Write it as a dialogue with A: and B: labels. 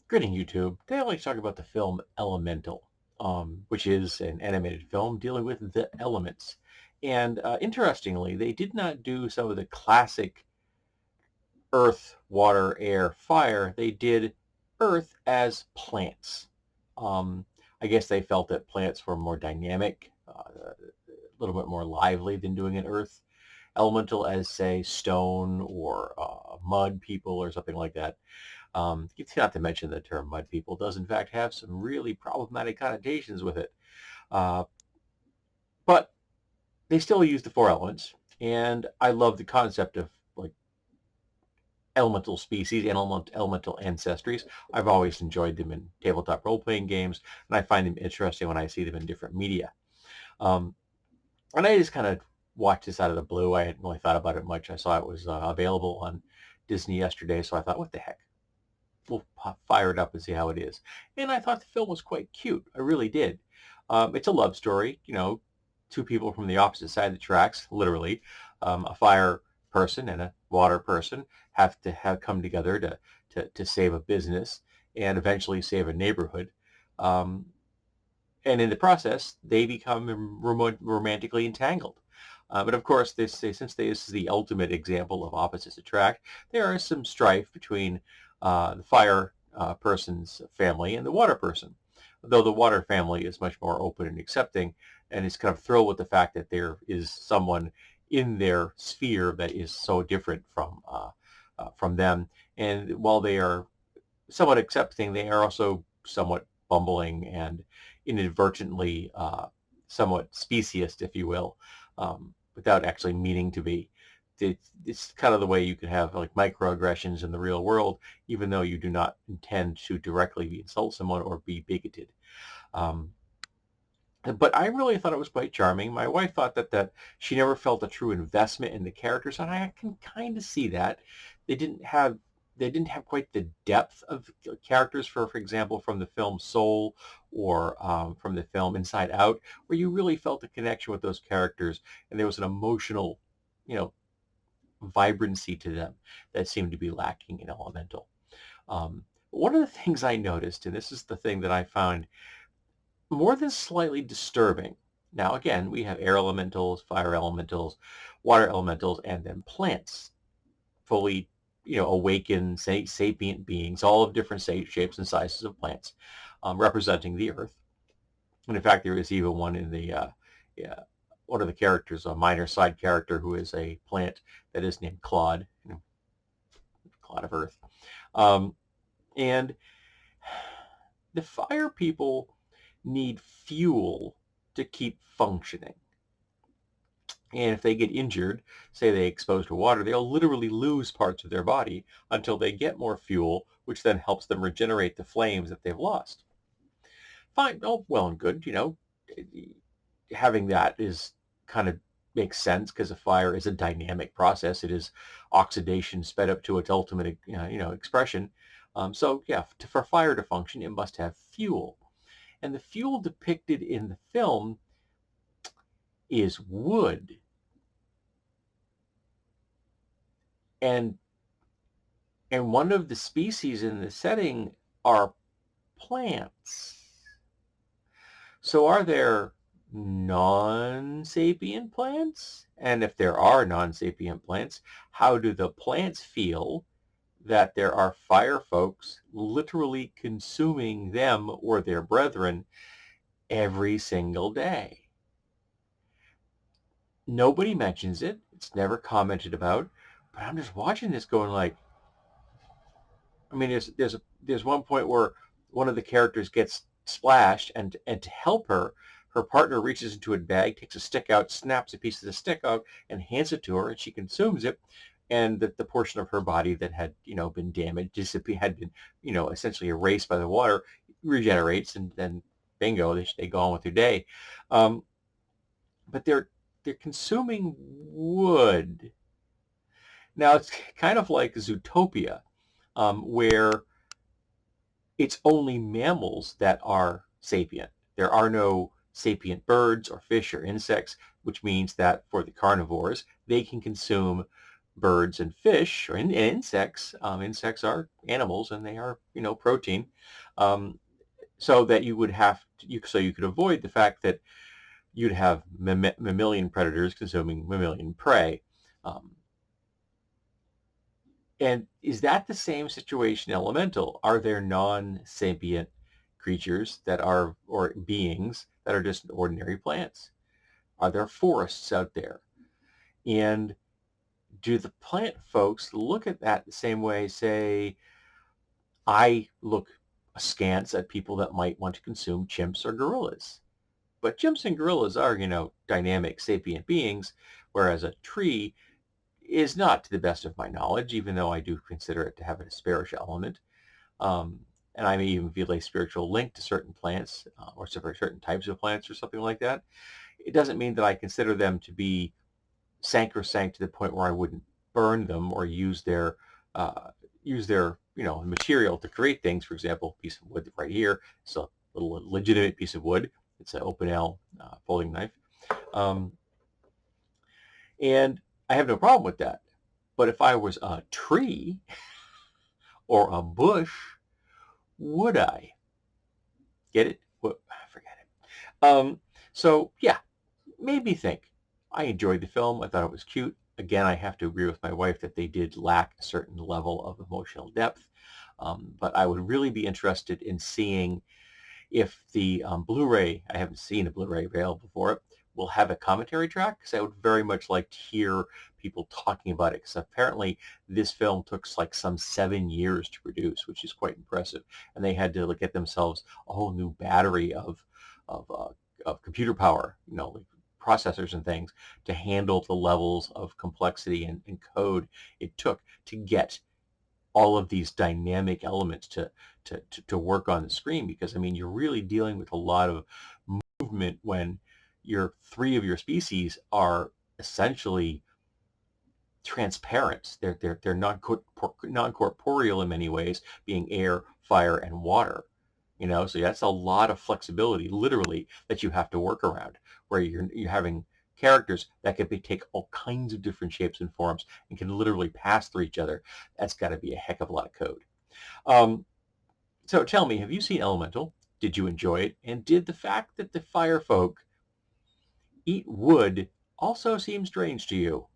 A: Greeting YouTube. Today I'd like to talk about the film Elemental, which is an animated film dealing with the elements. And interestingly, they did not do some of the classic earth, water, air, fire. They did earth as plants. Um, I guess they felt that plants were more dynamic, a little bit more lively than doing an earth elemental as, say, stone or mud people or something like that. It's not to mention the term mud people does in fact have some really problematic connotations with it. Uh, but they still use the four elements, and I love the concept of like elemental species and elemental ancestries. I've always enjoyed them in tabletop role-playing games, and I find them interesting when I see them in different media. Um, and I just kind of watched this out of the blue. I hadn't really thought about it much. I saw it was available on Disney yesterday, so I thought, what the heck? We'll fire it up and see how it is. And I thought the film was quite cute. I really did. It's a love story, two people from the opposite side of the tracks, literally. A fire person and a water person have to have come together to save a business and eventually save a neighborhood. Um, and in the process, they become romantically entangled. But of course, since this is the ultimate example of opposites attract, there is some strife between the fire person's family and the water person. Though the water family is much more open and accepting, and is kind of thrilled with the fact that there is someone in their sphere that is so different from them. And while they are somewhat accepting, they are also somewhat bumbling and inadvertently somewhat speciest, if you will, without actually meaning to be. It's kind of the way you could have like microaggressions in the real world, even though you do not intend to directly insult someone or be bigoted. Um, but I really thought it was quite charming. My wife thought that she never felt a true investment in the characters, and I can kind of see that. They didn't have they didn't have quite the depth of characters, for example, from the film Soul or from the film Inside Out, where you really felt a connection with those characters, and there was an emotional, you know, vibrancy to them that seemed to be lacking in Elemental. One of the things I noticed, and this is the thing that I found more than slightly disturbing. Now, again, we have air elementals, fire elementals, water elementals, and then plants, fully, awakened, sapient beings, all of different shapes and sizes of plants, representing the earth. And in fact, there is even one in the yeah, one of the characters, a minor side character who is a plant that is named Claude, Claude of Earth. Um, and the fire people need fuel to keep functioning. And if they get injured, say they exposed to water, they'll literally lose parts of their body until they get more fuel, which then helps them regenerate the flames that they've lost. Fine, oh, well and good, having that is kind of makes sense because a fire is a dynamic process. It is oxidation sped up to its ultimate, expression. So yeah, for fire to function, it must have fuel. And the fuel depicted in the film is wood. And and one of the species in the setting are plants. So are there non-sapient plants? And if there are non-sapient plants, how do the plants feel that there are fire folks literally consuming them or their brethren every single day? Nobody mentions it. It's never commented about. But I'm just watching this going like, I mean, there's one point where one of the characters gets splashed, and to help her, her partner reaches into a bag, takes a stick out, snaps a piece of the stick out, and hands it to her, and she consumes it. And the portion of her body that had been damaged, had been essentially erased by the water, regenerates, and then bingo, they go on with their day. Um, but they're consuming wood. Now it's kind of like Zootopia, where it's only mammals that are sapient. There are no sapient birds or fish or insects, which means that for the carnivores, they can consume birds and fish, or insects. Insects are animals, and they are, protein. Um, so that you would have so you could avoid the fact that you'd have mammalian predators consuming mammalian prey. Um, and is that the same situation elemental? Are there non-sapient creatures that are, or beings that are just ordinary plants? Are there forests out there? And do the plant folks look at that the same way? Say, I look askance at people that might want to consume chimps or gorillas. But chimps and gorillas are, dynamic sapient beings, whereas a tree is not, to the best of my knowledge, even though I do consider it to have a spiritual element. Um, and I may even feel a spiritual link to certain plants, or certain types of plants or something like that. It doesn't mean that I consider them to be sacrosanct to the point where I wouldn't burn them or uh, use their material to create things. For example, a piece of wood right here. It's a little legitimate piece of wood. It's an open L folding knife, um, and I have no problem with that. But if I was a tree or a bush, would I get it? What, forget it. So yeah, made me think. I enjoyed the film. I thought it was cute. Again, I have to agree with my wife that they did lack a certain level of emotional depth. But I would really be interested in seeing if the Blu-ray, I haven't seen a Blu-ray available for it, will have a commentary track, because I would very much like to hear people talking about it, because apparently this film took like some 7 years to produce, which is quite impressive. And they had to like, get themselves a whole new battery of, uh, of computer power, like processors and things, to handle the levels of complexity and code it took to get all of these dynamic elements to work on the screen. Because I mean, you're really dealing with a lot of movement when your three of your species are essentially transparent. They're non-corporeal in many ways, being air, fire, and water. So that's a lot of flexibility, literally, that you have to work around, where you're having characters that can take all kinds of different shapes and forms and can literally pass through each other. That's got to be a heck of a lot of code. Um, so tell me, have you seen Elemental? Did you enjoy it? And did the fact that the fire folk eat wood also seem strange to you?